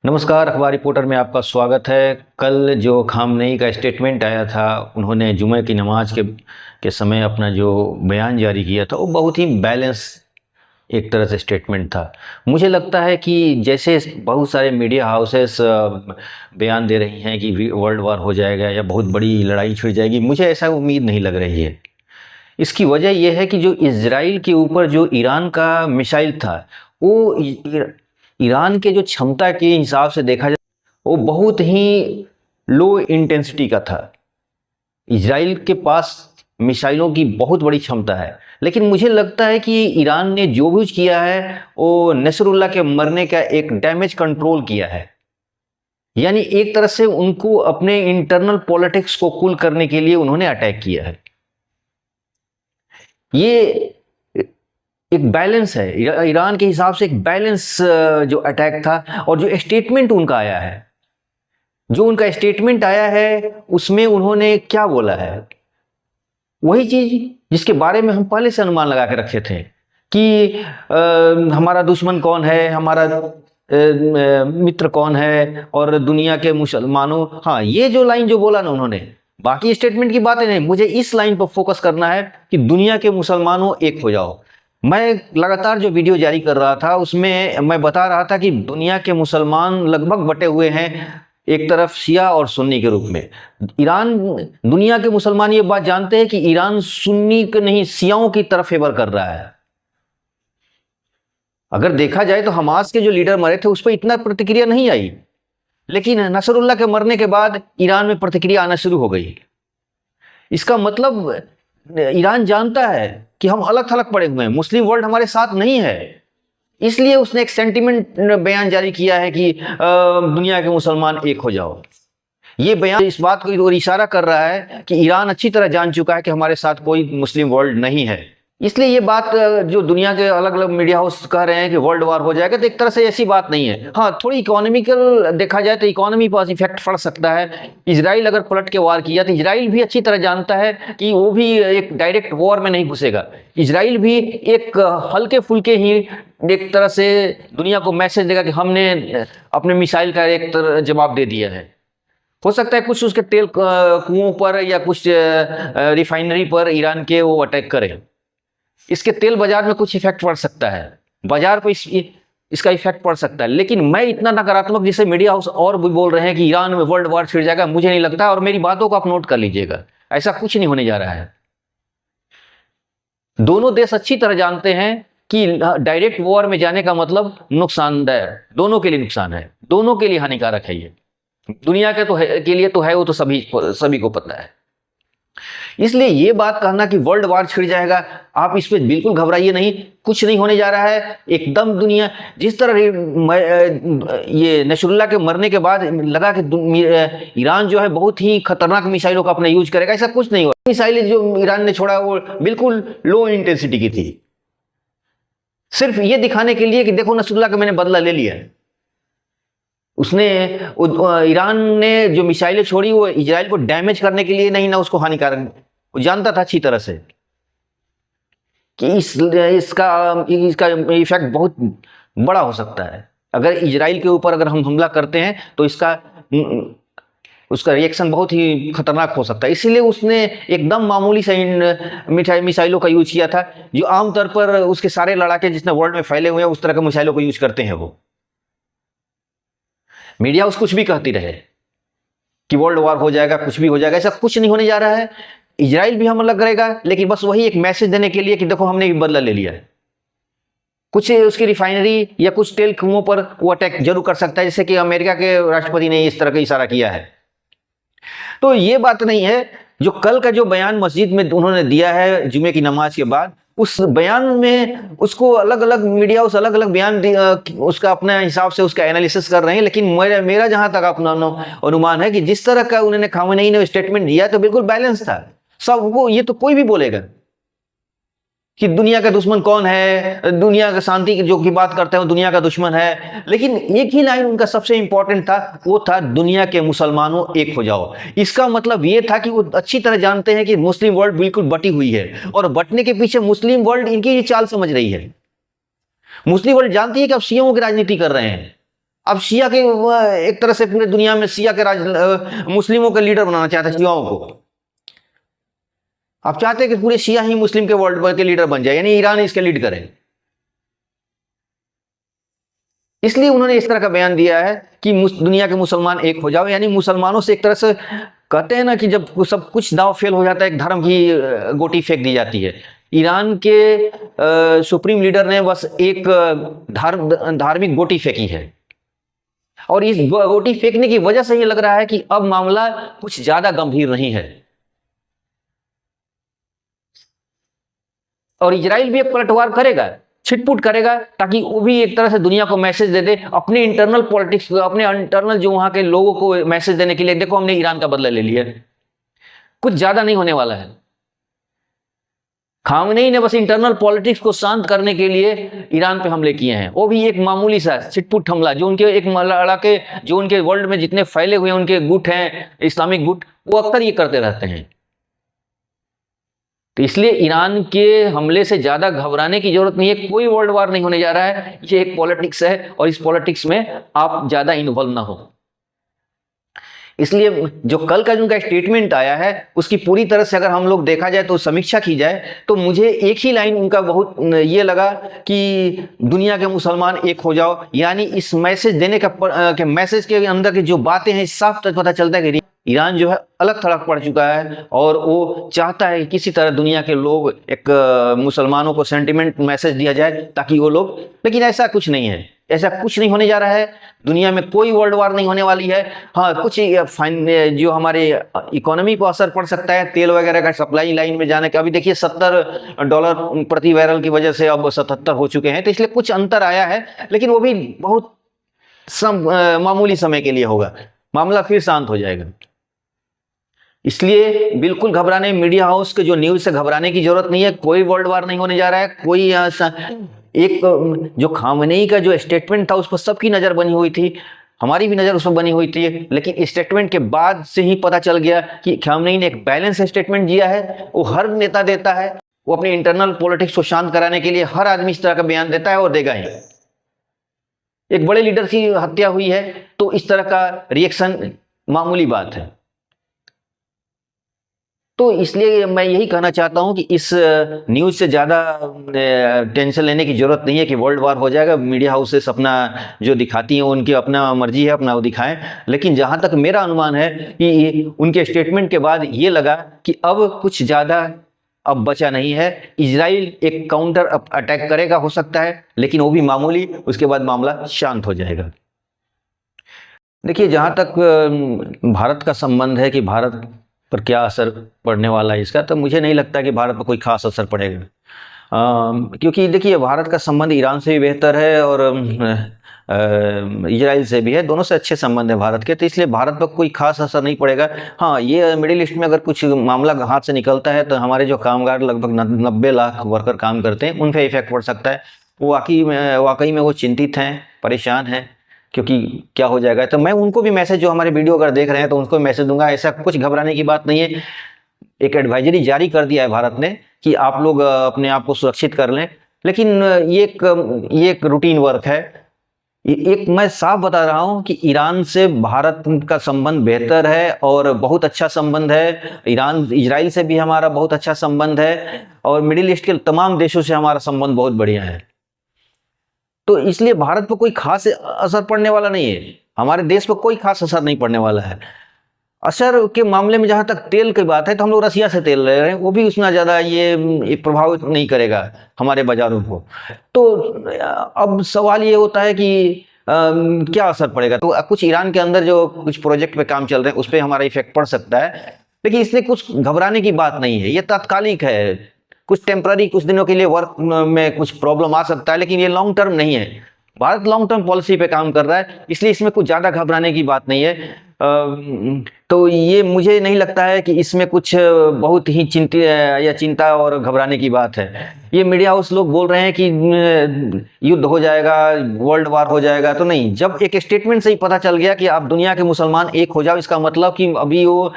नमस्कार, अखबार रिपोर्टर में आपका स्वागत है। कल जो खामनेई का स्टेटमेंट आया था, उन्होंने जुमे की नमाज के समय अपना जो बयान जारी किया था, वो बहुत ही बैलेंस एक तरह से स्टेटमेंट था। मुझे लगता है कि जैसे बहुत सारे मीडिया हाउसेस बयान दे रही हैं कि वर्ल्ड वार हो जाएगा या बहुत बड़ी लड़ाई छिड़ जाएगी, मुझे ऐसा उम्मीद नहीं लग रही है। इसकी वजह यह है कि जो इजराइल के ऊपर जो ईरान का मिसाइल था, वो ईरान के जो क्षमता के हिसाब से देखा जाए वो बहुत ही लो इंटेंसिटी का था। इजराइल के पास मिसाइलों की बहुत बड़ी क्षमता है, लेकिन मुझे लगता है कि ईरान ने जो कुछ किया है वो नसरुल्लाह के मरने का एक डैमेज कंट्रोल किया है। यानी एक तरह से उनको अपने इंटरनल पॉलिटिक्स को कूल करने के लिए उन्होंने अटैक किया है। ये एक बैलेंस है, ईरान के हिसाब से एक बैलेंस जो अटैक था। और जो स्टेटमेंट उनका आया है, उसमें उन्होंने क्या बोला है, वही चीज जिसके बारे में हम पहले से अनुमान लगा के रखे थे कि हमारा दुश्मन कौन है, हमारा मित्र कौन है, और दुनिया के मुसलमानों। हाँ, ये जो लाइन जो बोला ना उन्होंने, बाकी स्टेटमेंट की बातें नहीं, मुझे इस लाइन पर फोकस करना है कि दुनिया के मुसलमानों एक हो जाओ। मैं लगातार जो वीडियो जारी कर रहा था उसमें मैं बता रहा था कि दुनिया के मुसलमान लगभग बटे हुए हैं, एक तरफ शिया और सुन्नी के रूप में। ईरान, दुनिया के मुसलमान ये बात जानते हैं कि ईरान सुन्नी के नहीं, शियाओं की तरफ फेवर कर रहा है। अगर देखा जाए तो हमास के जो लीडर मरे थे उस पर इतना प्रतिक्रिया नहीं आई, लेकिन नसरुल्लाह के मरने के बाद ईरान में प्रतिक्रिया आना शुरू हो गई। इसका मतलब ईरान जानता है कि हम अलग थलग पड़े हुए हैं, मुस्लिम वर्ल्ड हमारे साथ नहीं है। इसलिए उसने एक सेंटिमेंट बयान जारी किया है कि दुनिया के मुसलमान एक हो जाओ। ये बयान इस बात को और इशारा कर रहा है कि ईरान अच्छी तरह जान चुका है कि हमारे साथ कोई मुस्लिम वर्ल्ड नहीं है। इसलिए ये बात जो दुनिया के अलग अलग मीडिया हाउस कह रहे हैं कि वर्ल्ड वार हो जाएगा, तो एक तरह से ऐसी बात नहीं है। हाँ, थोड़ी इकोनॉमिकल देखा जाए तो इकोनॉमी पर इफेक्ट पड़ सकता है। इजराइल अगर पलट के वार किया तो इजराइल भी अच्छी तरह जानता है कि वो भी एक डायरेक्ट वॉर में नहीं घुसेगा। इजराइल भी एक हल्के फुल्के ही एक तरह से दुनिया को मैसेज देगा कि हमने अपने मिसाइल का एक तरह जवाब दे दिया है। हो सकता है कुछ उसके तेल कुओं पर या कुछ रिफाइनरी पर ईरान के वो अटैक करें। इसके तेल बाजार में कुछ इफेक्ट पड़ सकता है, बाजार पर इसका इफेक्ट पड़ सकता है। लेकिन मैं इतना नकारात्मक जिसे मीडिया हाउस और भी बोल रहे हैं कि ईरान में वर्ल्ड वार छिड़ जाएगा, मुझे नहीं लगता। और मेरी बातों को आप नोट कर लीजिएगा, ऐसा कुछ नहीं होने जा रहा है। दोनों देश अच्छी तरह जानते हैं कि डायरेक्ट वॉर में जाने का मतलब नुकसानदायक, दोनों के लिए नुकसान है, दोनों के लिए हानिकारक है। ये दुनिया के तो है, के लिए तो है, वो तो सभी को पता है। इसलिए ये बात कहना कि वर्ल्ड वार छिड़ जाएगा, आप इस पे बिल्कुल घबराइए नहीं, कुछ नहीं होने जा रहा है। एकदम दुनिया जिस तरह ये नसरुल्लाह के मरने के बाद लगा कि ईरान जो है बहुत ही खतरनाक मिसाइलों का अपना यूज करेगा, ऐसा कुछ नहीं हुआ। मिसाइलें जो ईरान ने छोड़ा वो बिल्कुल लो इंटेंसिटी की थी, सिर्फ ये दिखाने के लिए कि देखो नसरुल्लाह का मैंने बदला ले लिया। उसने ईरान ने जो मिसाइलें छोड़ी वो इजराइल को डैमेज करने के लिए नहीं, ना उसको हानिकारक। वो जानता था अच्छी तरह से कि इसका इफेक्ट बहुत बड़ा हो सकता है। अगर इजराइल के ऊपर अगर हम हमला करते हैं तो उसका रिएक्शन बहुत ही खतरनाक हो सकता है। इसीलिए उसने एकदम मामूली से इन मिसाइलों का यूज किया था, जो आमतौर पर उसके सारे लड़ाके जितने वर्ल्ड में फैले हुए हैं उस तरह के मिसाइलों को यूज करते हैं। वो मीडिया उस कुछ भी कहती रहे कि वर्ल्ड वार हो जाएगा, कुछ भी हो जाएगा, ऐसा कुछ नहीं होने जा रहा है। इजराइल भी हमला करेगा, लेकिन बस वही एक मैसेज देने के लिए कि देखो हमने बदला ले लिया है। कुछ उसकी रिफाइनरी या कुछ तेल कुओं पर वो अटैक जरूर कर सकता है, जैसे कि अमेरिका के राष्ट्रपति ने इस तरह का इशारा किया है। तो ये बात नहीं है। जो कल का जो बयान मस्जिद में उन्होंने दिया है जुमे की नमाज के बाद, उस बयान में उसको अलग अलग मीडिया उस अलग अलग बयान उसका अपने हिसाब से उसका एनालिसिस कर रहे हैं। लेकिन मेरा जहां तक अपना अनुमान है कि जिस तरह का उन्होंने खामेनेई ने स्टेटमेंट दिया तो बिल्कुल बैलेंस था। सब वो ये तो कोई भी बोलेगा कि दुनिया का दुश्मन कौन है, दुनिया का शांति की जो की बात करते हैं वो दुनिया का दुश्मन है, लेकिन एक ही लाइन उनका सबसे इंपॉर्टेंट था, वो था दुनिया के मुसलमानों एक हो जाओ। इसका मतलब ये था कि वो अच्छी तरह जानते हैं कि मुस्लिम वर्ल्ड बिल्कुल बटी हुई है, और बटने के पीछे मुस्लिम वर्ल्ड इनकी ये चाल समझ रही है। मुस्लिम वर्ल्ड जानती है कि आप शियों की राजनीति कर रहे हैं, अब शिया के एक तरह से पूरे दुनिया में शिया के मुस्लिमों के लीडर बनाना चाहते हैं, शियाओं को। आप चाहते हैं कि पूरे शिया ही मुस्लिम के वर्ल्ड के लीडर बन जाए, यानी ईरान इसके लीड करे। इसलिए उन्होंने इस तरह का बयान दिया है कि दुनिया के मुसलमान एक हो जाओ, यानी मुसलमानों से एक तरह से कहते हैं ना कि जब सब कुछ दांव फेल हो जाता है, एक धर्म की गोटी फेंक दी जाती है। ईरान के सुप्रीम लीडर ने बस एक धार्मिक गोटी फेंकी है, और इस गोटी फेंकने की वजह से ये लग रहा है कि अब मामला कुछ ज्यादा गंभीर नहीं है, और इजराइल भी एक पलटवार करेगा, छिटपुट करेगा, ताकि वो भी एक तरह से दुनिया को मैसेज दे दे अपने इंटरनल पॉलिटिक्स, अपने इंटरनल जो वहां के लोगों को मैसेज देने के लिए, देखो हमने ईरान का बदला ले लिया। कुछ ज्यादा नहीं होने वाला है। खामनेई ने बस इंटरनल पॉलिटिक्स को शांत करने के लिए ईरान पे हमले किए हैं, वो भी एक मामूली सा छिटपुट हमला, जो उनके एक लड़ाके जो उनके वर्ल्ड में जितने फैले हुए उनके गुट हैं, इस्लामिक गुट, वो अक्सर ये करते रहते हैं। तो इसलिए ईरान के हमले से ज्यादा घबराने की जरूरत नहीं है। कोई वर्ल्ड वार नहीं होने जा रहा है, ये एक पॉलिटिक्स है, और इस पॉलिटिक्स में आप ज्यादा इन्वॉल्व ना हो। इसलिए जो कल का उनका स्टेटमेंट आया है, उसकी पूरी तरह से अगर हम लोग देखा जाए तो समीक्षा की जाए, तो मुझे एक ही लाइन उनका बहुत ये लगा कि दुनिया के मुसलमान एक हो जाओ, यानी इस मैसेज देने का मैसेज के अंदर की जो बातें हैं, साफ तक पता चलता है कि ईरान जो है अलग थलग पड़ चुका है, और वो चाहता है कि किसी तरह दुनिया के लोग एक मुसलमानों को सेंटिमेंट मैसेज दिया जाए ताकि वो लोग, लेकिन ऐसा कुछ नहीं है, ऐसा कुछ नहीं होने जा रहा है। दुनिया में कोई वर्ल्ड वार नहीं होने वाली है। हाँ, कुछ जो हमारे इकोनॉमी को असर पड़ सकता है, तेल वगैरह का सप्लाई लाइन में जाने का, अभी देखिए $70 प्रति बैरल की वजह से अब 77 हो चुके हैं, तो इसलिए कुछ अंतर आया है, लेकिन वो भी बहुत मामूली समय के लिए होगा, मामला फिर शांत हो जाएगा। इसलिए बिल्कुल घबराने, मीडिया हाउस के जो न्यूज से घबराने की जरूरत नहीं है। कोई वर्ल्ड वार नहीं होने जा रहा है। कोई एक जो खामनेई का जो स्टेटमेंट था उस पर सबकी नजर बनी हुई थी, हमारी भी नजर उस पर बनी हुई थी, लेकिन स्टेटमेंट के बाद से ही पता चल गया कि खामनेई ने एक बैलेंस स्टेटमेंट दिया है। वो हर नेता देता है, वो अपने इंटरनल पॉलिटिक्स को शांत कराने के लिए हर आदमी इस तरह का बयान देता है और देगा ही। एक बड़े लीडर की हत्या हुई है तो इस तरह का रिएक्शन मामूली बात है। तो इसलिए मैं यही कहना चाहता हूं कि इस न्यूज़ से ज़्यादा टेंशन लेने की ज़रूरत नहीं है कि वर्ल्ड वार हो जाएगा। मीडिया हाउसेस अपना जो दिखाती हैं, उनकी अपना मर्जी है, अपना वो दिखाएं। लेकिन जहां तक मेरा अनुमान है कि उनके स्टेटमेंट के बाद ये लगा कि अब कुछ ज़्यादा अब बचा नहीं है। इजराइल एक काउंटर अटैक करेगा, हो सकता है, लेकिन वो भी मामूली, उसके बाद मामला शांत हो जाएगा। देखिए, जहाँ तक भारत का संबंध है कि भारत पर क्या असर पड़ने वाला है इसका, तो मुझे नहीं लगता कि भारत पर कोई खास असर पड़ेगा, क्योंकि देखिए भारत का संबंध ईरान से भी बेहतर है और इजराइल से भी है, दोनों से अच्छे संबंध है भारत के, तो इसलिए भारत पर कोई खास असर नहीं पड़ेगा। हाँ, ये मिडिल ईस्ट में अगर कुछ मामला हाथ से निकलता है तो हमारे जो कामगार लगभग 90 लाख वर्कर काम करते हैं, उन पर इफेक्ट पड़ सकता है। वो वाकई में वो चिंतित हैं, परेशान हैं, क्योंकि क्या हो जाएगा। तो मैं उनको भी मैसेज, जो हमारे वीडियो अगर देख रहे हैं तो उनको मैसेज दूंगा, ऐसा कुछ घबराने की बात नहीं है। एक एडवाइजरी जारी कर दिया है भारत ने कि आप लोग अपने आप को सुरक्षित कर लें, लेकिन ये एक रूटीन वर्क है। एक मैं साफ बता रहा हूं कि ईरान से भारत का संबंध बेहतर है और बहुत अच्छा संबंध है। इजराइल से भी हमारा बहुत अच्छा संबंध है और मिडिल ईस्ट के तमाम देशों से हमारा संबंध बहुत बढ़िया है। तो इसलिए भारत पर कोई खास असर पड़ने वाला नहीं है, हमारे देश पर कोई खास असर नहीं पड़ने वाला है। असर के मामले में जहां तक तेल की बात है, तो हम लोग रसिया से तेल ले रहे हैं, वो भी उतना ज़्यादा ये प्रभावित नहीं करेगा हमारे बाजारों को। तो अब सवाल ये होता है कि क्या असर पड़ेगा। तो कुछ ईरान के अंदर जो कुछ प्रोजेक्ट पे काम चल रहे हैं उस पर हमारा इफेक्ट पड़ सकता है, लेकिन इसलिए कुछ घबराने की बात नहीं है। ये तात्कालिक है, कुछ टेम्पररी, कुछ दिनों के लिए वर्क में कुछ प्रॉब्लम आ सकता है, लेकिन ये लॉन्ग टर्म नहीं है। भारत लॉन्ग टर्म पॉलिसी पे काम कर रहा है, इसलिए इसमें कुछ ज़्यादा घबराने की बात नहीं है। तो ये मुझे नहीं लगता है कि इसमें कुछ बहुत ही चिंता और घबराने की बात है। ये मीडिया हाउस लोग बोल रहे हैं कि युद्ध हो जाएगा, वर्ल्ड वार हो जाएगा, तो नहीं। जब एक स्टेटमेंट से ही पता चल गया कि आप दुनिया के मुसलमान एक हो जाओ, इसका मतलब कि अभी वो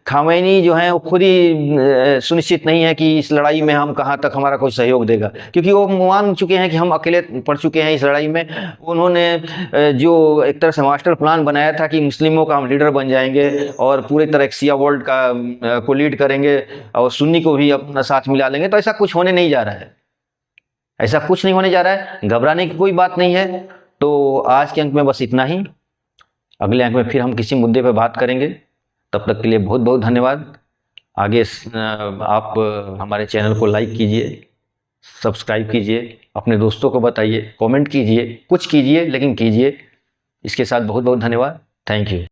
खामैनी जो है वो खुद ही सुनिश्चित नहीं है कि इस लड़ाई में हम कहाँ तक हमारा कोई सहयोग देगा, क्योंकि वो मान चुके हैं कि हम अकेले पड़ चुके हैं इस लड़ाई में। उन्होंने जो एक तरह से मास्टर प्लान बनाया था कि मुस्लिमों का हम लीडर बन जाएंगे और पूरी तरह शिया वर्ल्ड को लीड करेंगे और सुन्नी को भी अपना साथ मिला लेंगे, तो ऐसा कुछ होने नहीं जा रहा है। ऐसा कुछ नहीं होने जा रहा है, घबराने की कोई बात नहीं है। तो आज के अंक में बस इतना ही। अगले अंक में फिर हम किसी मुद्दे पर बात करेंगे। तब तक के लिए बहुत बहुत धन्यवाद। आगे आप हमारे चैनल को लाइक कीजिए, सब्सक्राइब कीजिए, अपने दोस्तों को बताइए, कमेंट कीजिए, कुछ कीजिए लेकिन कीजिए। इसके साथ बहुत बहुत धन्यवाद। Thank you.